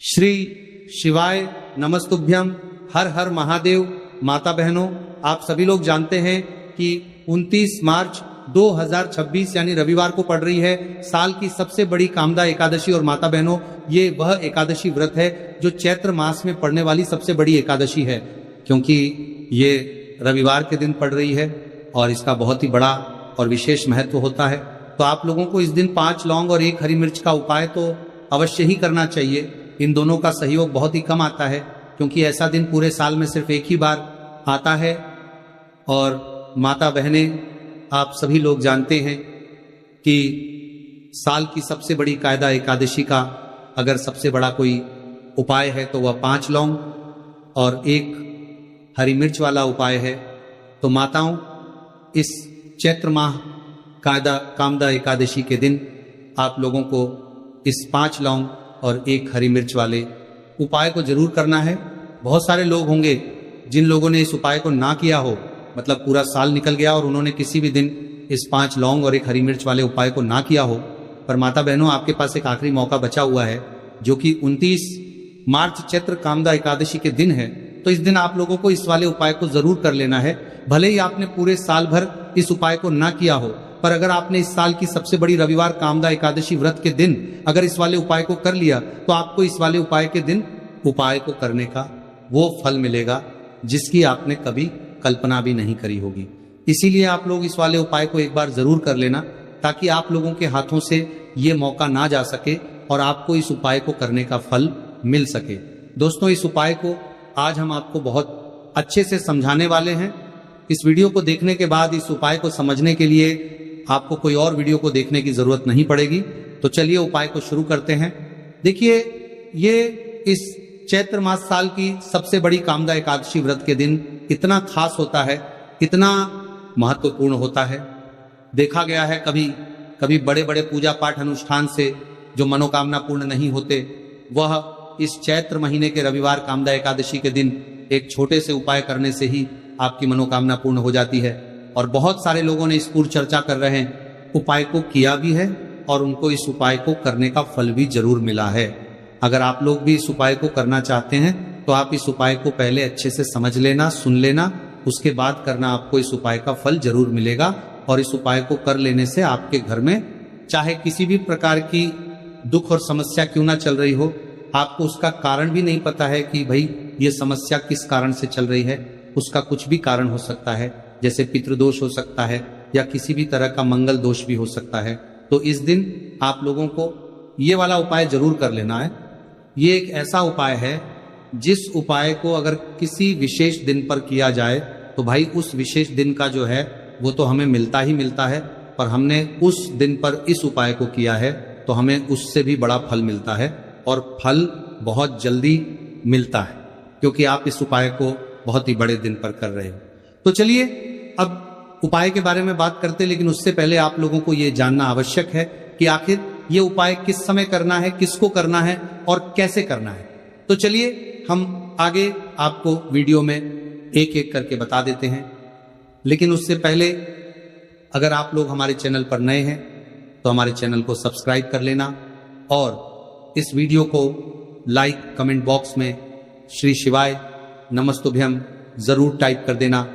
श्री शिवाय नमस्तुभ्यम। हर हर महादेव। माता बहनों, आप सभी लोग जानते हैं कि 29 मार्च 2026 यानी रविवार को पड़ रही है साल की सबसे बड़ी कामदा एकादशी। और माता बहनों, ये वह एकादशी व्रत है जो चैत्र मास में पड़ने वाली सबसे बड़ी एकादशी है, क्योंकि ये रविवार के दिन पड़ रही है और इसका बहुत ही बड़ा और विशेष महत्व होता है। तो आप लोगों को इस दिन 5 लौंग और 1 हरी मिर्च का उपाय तो अवश्य ही करना चाहिए। इन दोनों का सहयोग बहुत ही कम आता है, क्योंकि ऐसा दिन पूरे साल में सिर्फ एक ही बार आता है। और माता बहनें, आप सभी लोग जानते हैं कि साल की सबसे बड़ी कायदा एकादशी का अगर सबसे बड़ा कोई उपाय है तो वह 5 लौंग और 1 हरी मिर्च वाला उपाय है। तो माताओं, इस चैत्र माह कामदा एकादशी के दिन आप लोगों को इस 5 लौंग और 1 हरी मिर्च वाले उपाय को जरूर करना है। बहुत सारे लोग होंगे जिन लोगों ने इस उपाय को ना किया हो, मतलब पूरा साल निकल गया और उन्होंने किसी भी दिन इस 5 लौंग और 1 हरी मिर्च वाले उपाय को ना किया हो। पर माता बहनों, आपके पास एक आखिरी मौका बचा हुआ है, जो कि 29 मार्च चैत्र कामदा एकादशी के दिन है। तो इस दिन आप लोगों को इस वाले उपाय को जरूर कर लेना है। भले ही आपने पूरे साल भर इस उपाय को ना किया हो, पर अगर आपने इस साल की सबसे बड़ी रविवार कामदा एकादशी व्रत के दिन अगर इस वाले उपाय को कर लिया, तो आपको इस वाले उपाय के दिन उपाय को करने का वो फल मिलेगा जिसकी आपने कभी कल्पना भी नहीं करी होगी। इसीलिए आप लोग इस वाले उपाय को एक बार जरूर कर लेना, ताकि आप लोगों के हाथों से ये मौका ना जा सके और आपको इस उपाय को करने का फल मिल सके। दोस्तों, इस उपाय को आज हम आपको बहुत अच्छे से समझाने वाले हैं। इस वीडियो को देखने के बाद इस उपाय को समझने के लिए आपको कोई और वीडियो को देखने की जरूरत नहीं पड़ेगी। तो चलिए उपाय को शुरू करते हैं। देखिए, ये इस चैत्र मास साल की सबसे बड़ी कामदा एकादशी व्रत के दिन इतना खास होता है, इतना महत्वपूर्ण होता है। देखा गया है कभी बड़े बड़े पूजा पाठ अनुष्ठान से जो मनोकामना पूर्ण नहीं होते, वह इस चैत्र महीने के रविवार कामदा एकादशी के दिन एक छोटे से उपाय करने से ही आपकी मनोकामना पूर्ण हो जाती है। और बहुत सारे लोगों ने इस पूर्ण चर्चा कर रहे हैं, उपाय को किया भी है और उनको इस उपाय को करने का फल भी जरूर मिला है। अगर आप लोग भी इस उपाय को करना चाहते हैं तो आप इस उपाय को पहले अच्छे से समझ लेना, सुन लेना, उसके बाद करना। आपको इस उपाय का फल जरूर मिलेगा। और इस उपाय को कर लेने से आपके घर में चाहे किसी भी प्रकार की दुख और समस्या क्यों ना चल रही हो, आपको उसका कारण भी नहीं पता है कि भाई ये समस्या किस कारण से चल रही है, उसका कुछ भी कारण हो सकता है, जैसे पितृदोष हो सकता है या किसी भी तरह का मंगल दोष भी हो सकता है। तो इस दिन आप लोगों को ये वाला उपाय जरूर कर लेना है। ये एक ऐसा उपाय है जिस उपाय को अगर किसी विशेष दिन पर किया जाए तो भाई उस विशेष दिन का जो है वो तो हमें मिलता ही मिलता है, पर हमने उस दिन पर इस उपाय को किया है तो हमें उससे भी बड़ा फल मिलता है, और फल बहुत जल्दी मिलता है, क्योंकि आप इस उपाय को बहुत ही बड़े दिन पर कर रहे हो। तो चलिए अब उपाय के बारे में बात करते हैं, लेकिन उससे पहले आप लोगों को ये जानना आवश्यक है कि आखिर ये उपाय किस समय करना है, किसको करना है और कैसे करना है। तो चलिए हम आगे आपको वीडियो में एक एक करके बता देते हैं। लेकिन उससे पहले अगर आप लोग हमारे चैनल पर नए हैं तो हमारे चैनल को सब्सक्राइब कर लेना और इस वीडियो को लाइक, कमेंट बॉक्स में श्री शिवाय नमस्तुभ्यम जरूर टाइप कर देना।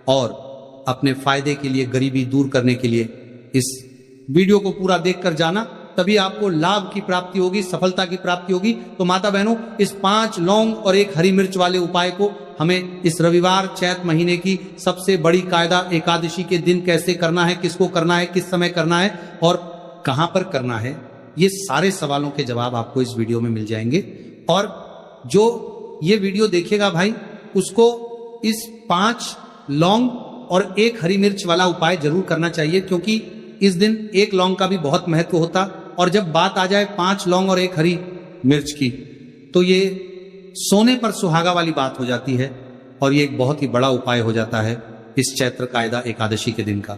और अपने फायदे के लिए, गरीबी दूर करने के लिए इस वीडियो को पूरा देखकर जाना, तभी आपको लाभ की प्राप्ति होगी, सफलता की प्राप्ति होगी। तो माता बहनों, इस 5 लौंग और 1 हरी मिर्च वाले उपाय को हमें इस रविवार चैत महीने की सबसे बड़ी कायदा एकादशी के दिन कैसे करना है, किसको करना है, किस समय करना है और कहां पर करना है, ये सारे सवालों के जवाब आपको इस वीडियो में मिल जाएंगे। और जो ये वीडियो देखेगा भाई, उसको इस 5 लौंग और 1 हरी मिर्च वाला उपाय जरूर करना चाहिए, क्योंकि इस दिन 1 लौंग का भी बहुत महत्व होता। और जब बात आ जाए 5 लौंग और 1 हरी मिर्च की, तो ये सोने पर सुहागा वाली बात हो जाती है और ये एक बहुत ही बड़ा उपाय हो जाता है इस चैत्र कायदा एकादशी के दिन का।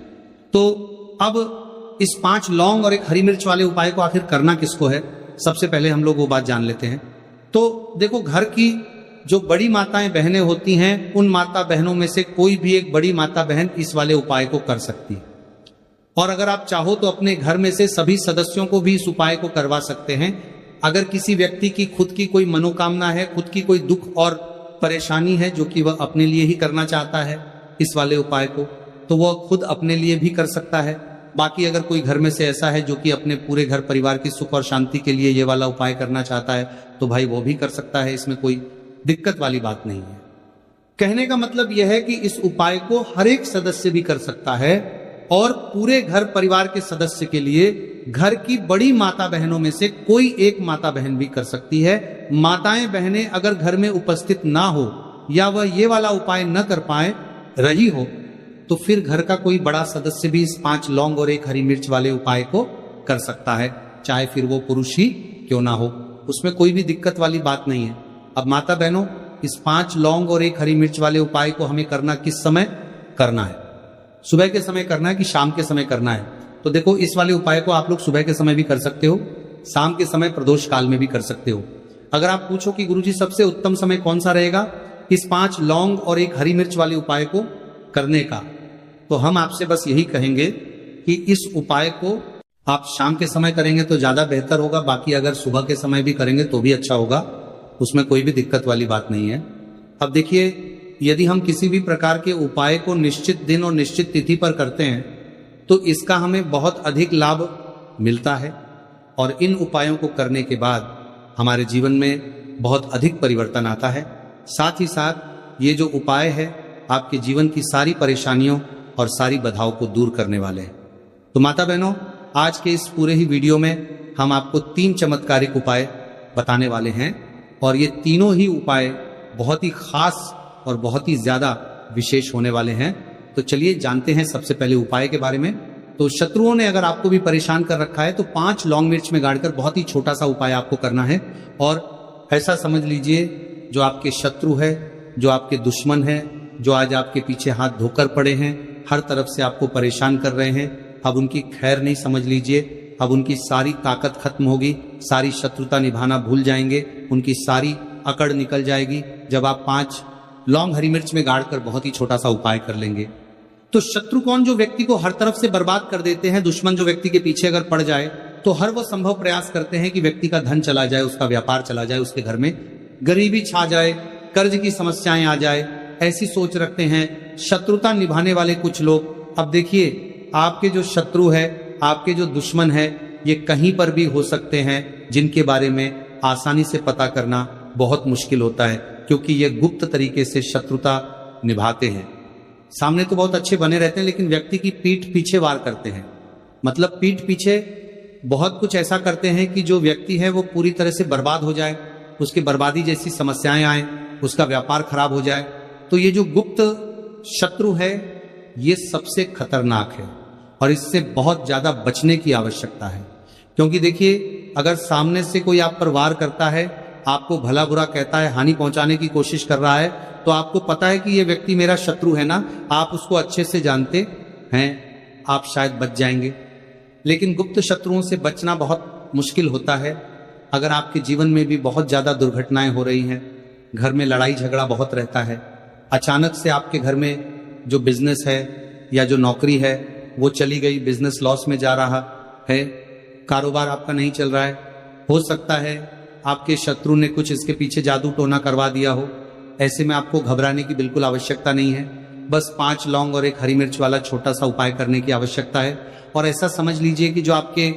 तो अब इस 5 लौंग और 1 हरी मिर्च वाले उपाय को आखिर करना किसको है, सबसे पहले हम लोग वो बात जान लेते हैं। तो देखो, घर की जो बड़ी माताएं बहनें होती हैं, उन माता बहनों में से कोई भी एक बड़ी माता बहन इस वाले उपाय को कर सकती है। और अगर आप चाहो तो अपने घर में से सभी सदस्यों को भी इस उपाय को करवा सकते हैं। अगर किसी व्यक्ति की खुद की कोई मनोकामना है, खुद की कोई दुख और परेशानी है जो कि वह अपने लिए ही करना चाहता है इस वाले उपाय को, तो वह खुद अपने लिए भी कर सकता है। बाकी अगर कोई घर में से ऐसा है जो कि अपने पूरे घर परिवार की सुख और शांति के लिए ये वाला उपाय करना चाहता है, तो भाई वो भी कर सकता है, इसमें कोई दिक्कत वाली बात नहीं है। कहने का मतलब यह है कि इस उपाय को हर एक सदस्य भी कर सकता है और पूरे घर परिवार के सदस्य के लिए घर की बड़ी माता बहनों में से कोई एक माता बहन भी कर सकती है। माताएं बहनें अगर घर में उपस्थित ना हो या वह ये वाला उपाय न कर पाए रही हो, तो फिर घर का कोई बड़ा सदस्य भी इस 5 लौंग और 1 हरी मिर्च वाले उपाय को कर सकता है, चाहे फिर वो पुरुष ही क्यों ना हो, उसमें कोई भी दिक्कत वाली बात नहीं है। अब माता बहनों, इस 5 लौंग और 1 हरी मिर्च वाले उपाय को हमें करना किस समय करना है? सुबह के समय करना है कि शाम के समय करना है? तो देखो, इस वाले उपाय को आप लोग सुबह के समय भी कर सकते हो, शाम के समय प्रदोष काल में भी कर सकते हो। अगर आप पूछो कि गुरुजी सबसे उत्तम समय कौन सा रहेगा इस 5 लौंग और 1 हरी मिर्च वाले उपाय को करने का, तो हम आपसे बस यही कहेंगे कि इस उपाय को आप शाम के समय करेंगे तो ज्यादा बेहतर होगा। बाकी अगर सुबह के समय भी करेंगे तो भी अच्छा होगा, उसमें कोई भी दिक्कत वाली बात नहीं है। अब देखिए, यदि हम किसी भी प्रकार के उपाय को निश्चित दिन और निश्चित तिथि पर करते हैं तो इसका हमें बहुत अधिक लाभ मिलता है और इन उपायों को करने के बाद हमारे जीवन में बहुत अधिक परिवर्तन आता है। साथ ही साथ ये जो उपाय है आपके जीवन की सारी परेशानियों और सारी बाधाओं को दूर करने वाले हैं। तो माता बहनों, आज के इस पूरे ही वीडियो में हम आपको 3 चमत्कारिक उपाय बताने वाले हैं और ये तीनों ही उपाय बहुत ही खास और बहुत ही ज्यादा विशेष होने वाले हैं। तो चलिए जानते हैं सबसे पहले उपाय के बारे में। तो शत्रुओं ने अगर आपको भी परेशान कर रखा है तो 5 लौंग मिर्च में गाड़कर बहुत ही छोटा सा उपाय आपको करना है। और ऐसा समझ लीजिए, जो आपके शत्रु है, जो आपके दुश्मन है, जो आज आपके पीछे हाथ धोकर पड़े हैं, हर तरफ से आपको परेशान कर रहे हैं, अब उनकी खैर नहीं समझ लीजिए। अब उनकी सारी ताकत खत्म होगी, सारी शत्रुता निभाना भूल जाएंगे, उनकी सारी अकड़ निकल जाएगी जब आप 5 लौंग हरी मिर्च में गाड़कर बहुत ही छोटा सा उपाय कर लेंगे। तो शत्रु कौन? जो व्यक्ति को हर तरफ से बर्बाद कर देते हैं। दुश्मन जो व्यक्ति के पीछे अगर पड़ जाए तो हर वो संभव प्रयास करते हैं कि व्यक्ति का धन चला जाए, उसका व्यापार चला जाए, उसके घर में गरीबी छा जाए, कर्ज की समस्याएं आ जाए, ऐसी सोच रखते हैं शत्रुता निभाने वाले कुछ लोग। अब देखिए, आपके जो शत्रु है, आपके जो दुश्मन है, ये कहीं पर भी हो सकते हैं, जिनके बारे में आसानी से पता करना बहुत मुश्किल होता है, क्योंकि ये गुप्त तरीके से शत्रुता निभाते हैं। सामने तो बहुत अच्छे बने रहते हैं, लेकिन व्यक्ति की पीठ पीछे वार करते हैं। मतलब पीठ पीछे बहुत कुछ ऐसा करते हैं कि जो व्यक्ति है वो पूरी तरह से बर्बाद हो जाए, उसकी बर्बादी जैसी समस्याएं आए, उसका व्यापार खराब हो जाए। तो ये जो गुप्त शत्रु है ये सबसे खतरनाक है और इससे बहुत ज्यादा बचने की आवश्यकता है। क्योंकि देखिए, अगर सामने से कोई आप पर वार करता है, आपको भला बुरा कहता है, हानि पहुंचाने की कोशिश कर रहा है, तो आपको पता है कि ये व्यक्ति मेरा शत्रु है ना, आप उसको अच्छे से जानते हैं, आप शायद बच जाएंगे। लेकिन गुप्त शत्रुओं से बचना बहुत मुश्किल होता है। अगर आपके जीवन में भी बहुत ज्यादा दुर्घटनाएं हो रही हैं, घर में लड़ाई झगड़ा बहुत रहता है, अचानक से आपके घर में जो बिजनेस है या जो नौकरी है वो चली गई, बिजनेस लॉस में जा रहा है, कारोबार आपका नहीं चल रहा है, हो सकता है आपके शत्रु ने कुछ इसके पीछे जादू टोना करवा दिया हो। ऐसे में आपको घबराने की बिल्कुल आवश्यकता नहीं है। बस 5 लौंग और 1 हरी मिर्च वाला छोटा सा उपाय करने की आवश्यकता है। और ऐसा समझ लीजिए कि जो आपके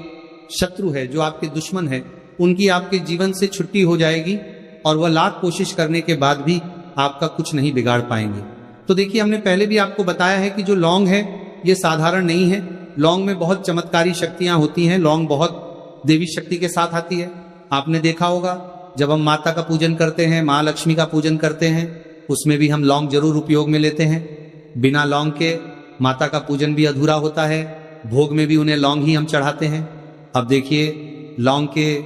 शत्रु है, जो आपके दुश्मन है, उनकी आपके जीवन से छुट्टी हो जाएगी और वह लाख कोशिश करने के बाद भी आपका कुछ नहीं बिगाड़ पाएंगे। तो देखिए, हमने पहले भी आपको बताया है कि जो लौंग है ये साधारण नहीं है। लौंग में बहुत चमत्कारी शक्तियां होती हैं। लौंग बहुत देवी शक्ति के साथ आती है। आपने देखा होगा, जब हम माता का पूजन करते हैं, माँ लक्ष्मी का पूजन करते हैं, उसमें भी हम लौंग जरूर उपयोग में लेते हैं। बिना लौंग के माता का पूजन भी अधूरा होता है। भोग में भी उन्हें लौंग ही हम चढ़ाते हैं। अब देखिए, लौंग के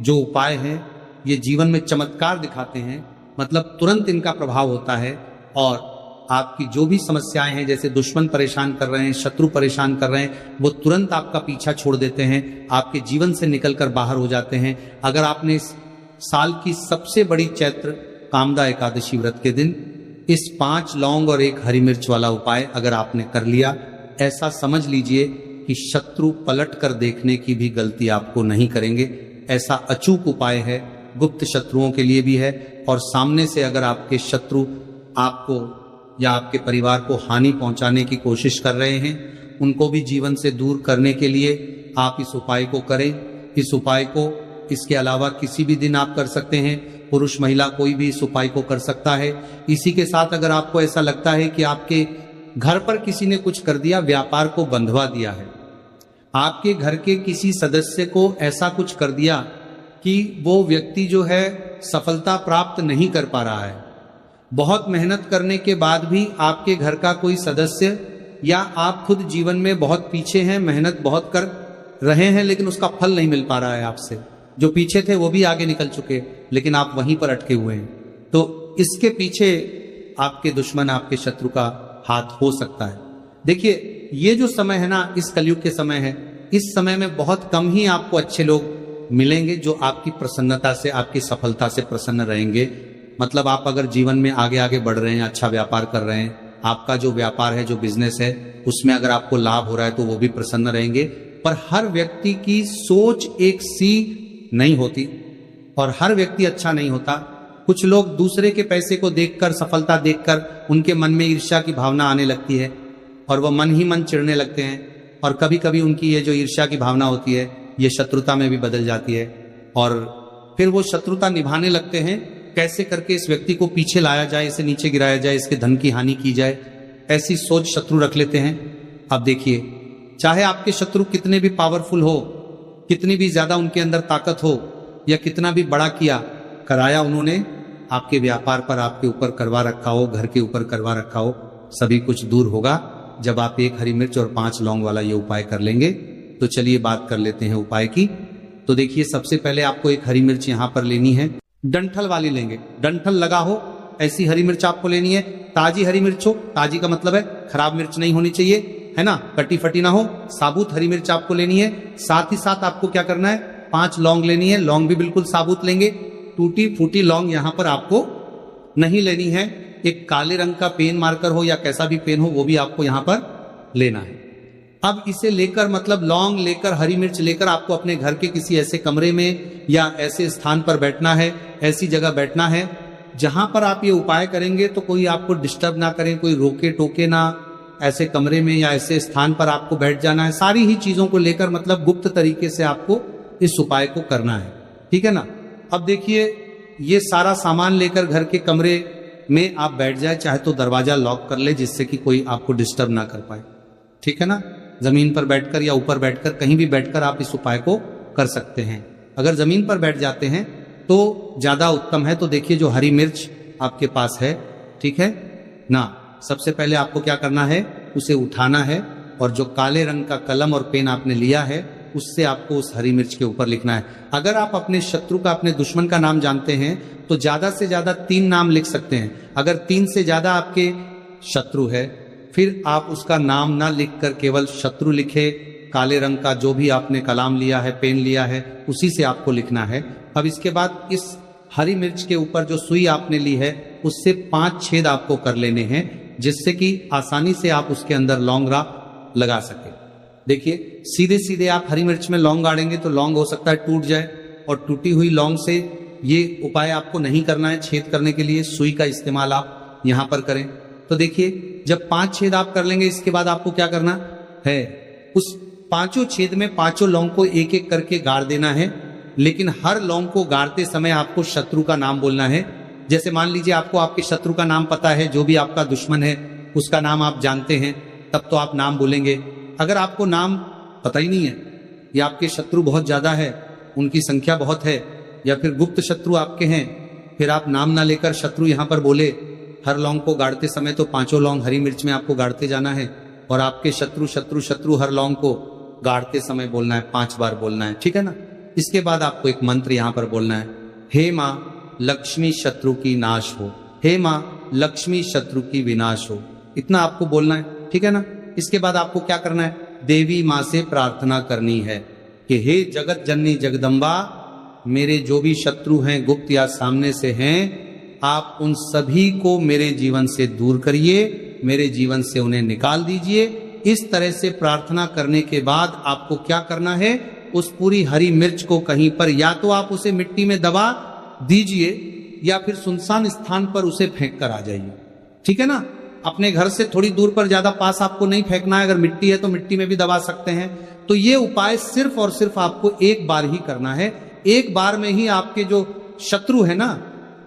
जो उपाय हैं ये जीवन में चमत्कार दिखाते हैं। मतलब तुरंत इनका प्रभाव होता है और आपकी जो भी समस्याएं हैं, जैसे दुश्मन परेशान कर रहे हैं, शत्रु परेशान कर रहे हैं, वो तुरंत आपका पीछा छोड़ देते हैं, आपके जीवन से निकलकर बाहर हो जाते हैं। अगर आपने इस साल की सबसे बड़ी चैत्र कामदा एकादशी व्रत के दिन इस 5 लौंग और 1 हरी मिर्च वाला उपाय अगर आपने कर लिया, ऐसा समझ लीजिए कि शत्रु पलट कर देखने की भी गलती आपको नहीं करेंगे। ऐसा अचूक उपाय है, गुप्त शत्रुओं के लिए भी है, और सामने से अगर आपके शत्रु आपको या आपके परिवार को हानि पहुंचाने की कोशिश कर रहे हैं, उनको भी जीवन से दूर करने के लिए आप इस उपाय को करें। इस उपाय को इसके अलावा किसी भी दिन आप कर सकते हैं, पुरुष महिला कोई भी इस उपाय को कर सकता है। इसी के साथ अगर आपको ऐसा लगता है कि आपके घर पर किसी ने कुछ कर दिया, व्यापार को बंधवा दिया है, आपके घर के किसी सदस्य को ऐसा कुछ कर दिया कि वो व्यक्ति जो है सफलता प्राप्त नहीं कर पा रहा है, बहुत मेहनत करने के बाद भी आपके घर का कोई सदस्य या आप खुद जीवन में बहुत पीछे हैं, मेहनत बहुत कर रहे हैं लेकिन उसका फल नहीं मिल पा रहा है आपसे, जो पीछे थे वो भी आगे निकल चुके लेकिन आप वहीं पर अटके हुए हैं, तो इसके पीछे आपके दुश्मन, आपके शत्रु का हाथ हो सकता है। देखिए, ये जो समय है ना, इस कलयुग के समय है, इस समय में बहुत कम ही आपको अच्छे लोग मिलेंगे जो आपकी प्रसन्नता से, आपकी सफलता से प्रसन्न रहेंगे। मतलब आप अगर जीवन में आगे आगे बढ़ रहे हैं, अच्छा व्यापार कर रहे हैं, आपका जो व्यापार है, जो बिजनेस है, उसमें अगर आपको लाभ हो रहा है तो वो भी प्रसन्न रहेंगे। पर हर व्यक्ति की सोच एक सी नहीं होती और हर व्यक्ति अच्छा नहीं होता। कुछ लोग दूसरे के पैसे को देखकर, सफलता देखकर उनके मन में ईर्ष्या की भावना आने लगती है और वह मन ही मन चिढ़ने लगते हैं, और कभी कभी उनकी ये जो ईर्ष्या की भावना होती है ये शत्रुता में भी बदल जाती है, और फिर वो शत्रुता निभाने लगते हैं, कैसे करके इस व्यक्ति को पीछे लाया जाए, इसे नीचे गिराया जाए, इसके धन की हानि की जाए, ऐसी सोच शत्रु रख लेते हैं। अब देखिए, चाहे आपके शत्रु कितने भी पावरफुल हो, कितनी भी ज्यादा उनके अंदर ताकत हो, या कितना भी बड़ा किया कराया उन्होंने, आपके व्यापार पर, आपके ऊपर करवा रखा हो, घर के ऊपर करवा रखा हो, सभी कुछ दूर होगा जब आप 1 हरी मिर्च और 5 लौंग वाला ये उपाय कर लेंगे। तो चलिए बात कर लेते हैं उपाय की। तो देखिए, सबसे पहले आपको 1 हरी मिर्च यहां पर लेनी है, डंठल वाली लेंगे, डंठल लगा हो ऐसी हरी मिर्च आपको लेनी है। ताजी हरी मिर्च हो, ताजी का मतलब है खराब मिर्च नहीं होनी चाहिए, है ना, कटी फटी ना हो, साबुत हरी मिर्च आपको लेनी है। साथ ही साथ आपको क्या करना है, 5 लौंग लेनी है, लौंग भी बिल्कुल साबुत लेंगे, टूटी फूटी लौंग यहां पर आपको नहीं लेनी है। एक काले रंग का पेन मार्कर हो या कैसा भी पेन हो, वो भी आपको यहां पर लेना है। अब इसे लेकर, मतलब लौंग लेकर, हरी मिर्च लेकर आपको अपने घर के किसी ऐसे कमरे में या ऐसे स्थान पर बैठना है, ऐसी जगह बैठना है जहां पर आप ये उपाय करेंगे तो कोई आपको डिस्टर्ब ना करें, कोई रोके टोके ना, ऐसे कमरे में या ऐसे स्थान पर आपको बैठ जाना है। सारी ही चीजों को लेकर, मतलब गुप्त तरीके से आपको इस उपाय को करना है, ठीक है ना। अब देखिए, ये सारा सामान लेकर घर के कमरे में आप बैठ जाए, चाहे तो दरवाजा लॉक कर ले जिससे कि कोई आपको डिस्टर्ब ना कर पाए, ठीक है ना। जमीन पर बैठकर या ऊपर बैठकर, कहीं भी बैठकर आप इस उपाय को कर सकते हैं। अगर जमीन पर बैठ जाते हैं तो ज्यादा उत्तम है। तो देखिए, जो हरी मिर्च आपके पास है, ठीक है ना, सबसे पहले आपको क्या करना है, उसे उठाना है, और जो काले रंग का कलम और पेन आपने लिया है उससे आपको उस हरी मिर्च के ऊपर लिखना है। अगर आप अपने शत्रु का, अपने दुश्मन का नाम जानते हैं तो ज्यादा से ज्यादा 3 नाम लिख सकते हैं। अगर 3 से ज्यादा आपके शत्रु है, फिर आप उसका नाम ना लिखकर केवल शत्रु लिखे, काले रंग का जो भी आपने कलाम लिया है, पेन लिया है, उसी से आपको लिखना है। अब इसके बाद इस हरी मिर्च के ऊपर जो सुई आपने ली है उससे 5 छेद आपको कर लेने हैं, जिससे कि आसानी से आप उसके अंदर लौंग लगा सके। देखिए, सीधे सीधे आप हरी मिर्च में लौंग गाड़ेंगे तो लौंग हो सकता है टूट जाए, और टूटी हुई लौंग से ये उपाय आपको नहीं करना है। छेद करने के लिए सुई का इस्तेमाल आप यहां पर करें। तो देखिए, जब 5 छेद आप कर लेंगे, इसके बाद आपको क्या करना है, उस 5 छेद में 5 लौंग को एक एक करके गाड़ देना है। लेकिन हर लौंग को गाड़ते समय आपको शत्रु का नाम बोलना है। जैसे मान लीजिए आपको आपके शत्रु का नाम पता है, जो भी आपका दुश्मन है उसका नाम आप जानते हैं, तब तो आप नाम बोलेंगे। अगर आपको नाम पता ही नहीं है, या आपके शत्रु बहुत ज्यादा है, उनकी संख्या बहुत है, या फिर गुप्त शत्रु आपके हैं, फिर आप नाम ना लेकर शत्रु यहां पर बोले। हर लौंग को गाड़ते समय तो 5 लौंग हरी मिर्च में आपको गाड़ते जाना है, और आपके शत्रु शत्रु शत्रु हर लौंग को गाड़ते समय बोलना है, 5 बार बोलना है, ठीक है ना। इसके बाद आपको एक मंत्र यहां पर बोलना है, हे मां लक्ष्मी शत्रु की नाश हो, हे मां लक्ष्मी शत्रु की विनाश हो, इतना आपको बोलना है, ठीक है ना। इसके बाद आपको क्या करना है, देवी मां से प्रार्थना करनी है कि हे जगत जननी जगदम्बा, मेरे जो भी शत्रु हैं, गुप्त या सामने से हैं, आप उन सभी को मेरे जीवन से दूर करिए, मेरे जीवन से उन्हें निकाल दीजिए। इस तरह से प्रार्थना करने के बाद आपको क्या करना है, उस पूरी हरी मिर्च को कहीं पर या तो आप उसे मिट्टी में दबा दीजिए या फिर सुनसान स्थान पर उसे फेंक कर आ जाइए। ठीक है ना, अपने घर से थोड़ी दूर पर, ज्यादा पास आपको नहीं फेंकना है। अगर मिट्टी है तो मिट्टी में भी दबा सकते हैं। तो ये उपाय सिर्फ और सिर्फ आपको एक बार ही करना है। एक बार में ही आपके जो शत्रु है ना,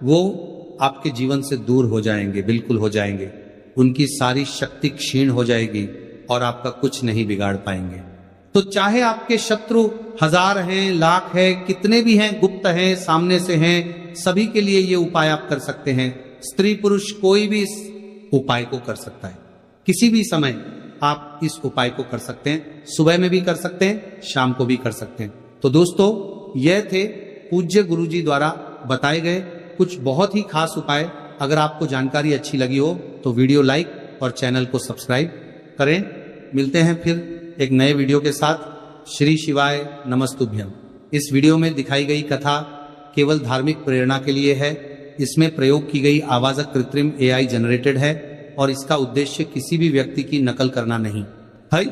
वो आपके जीवन से दूर हो जाएंगे, बिल्कुल हो जाएंगे। उनकी सारी शक्ति क्षीण हो जाएगी और आपका कुछ नहीं बिगाड़ पाएंगे। तो चाहे आपके शत्रु 1000 हैं, लाख है, कितने भी हैं, गुप्त हैं, सामने से हैं, सभी के लिए ये उपाय आप कर सकते हैं। स्त्री पुरुष कोई भी इस उपाय को कर सकता है। किसी भी समय आप इस उपाय को कर सकते हैं। सुबह में भी कर सकते हैं, शाम को भी कर सकते हैं। तो दोस्तों, यह थे पूज्य गुरुजी द्वारा बताए गए कुछ बहुत ही खास उपाय। अगर आपको जानकारी अच्छी लगी हो तो वीडियो लाइक और चैनल को सब्सक्राइब करें। मिलते हैं फिर एक नए वीडियो के साथ। श्री शिवाय नमस्तुभ्यम। इस वीडियो में दिखाई गई कथा केवल धार्मिक प्रेरणा के लिए है। इसमें प्रयोग की गई आवाज कृत्रिम AI जनरेटेड है और इसका उद्देश्य किसी भी व्यक्ति की नकल करना नहीं है।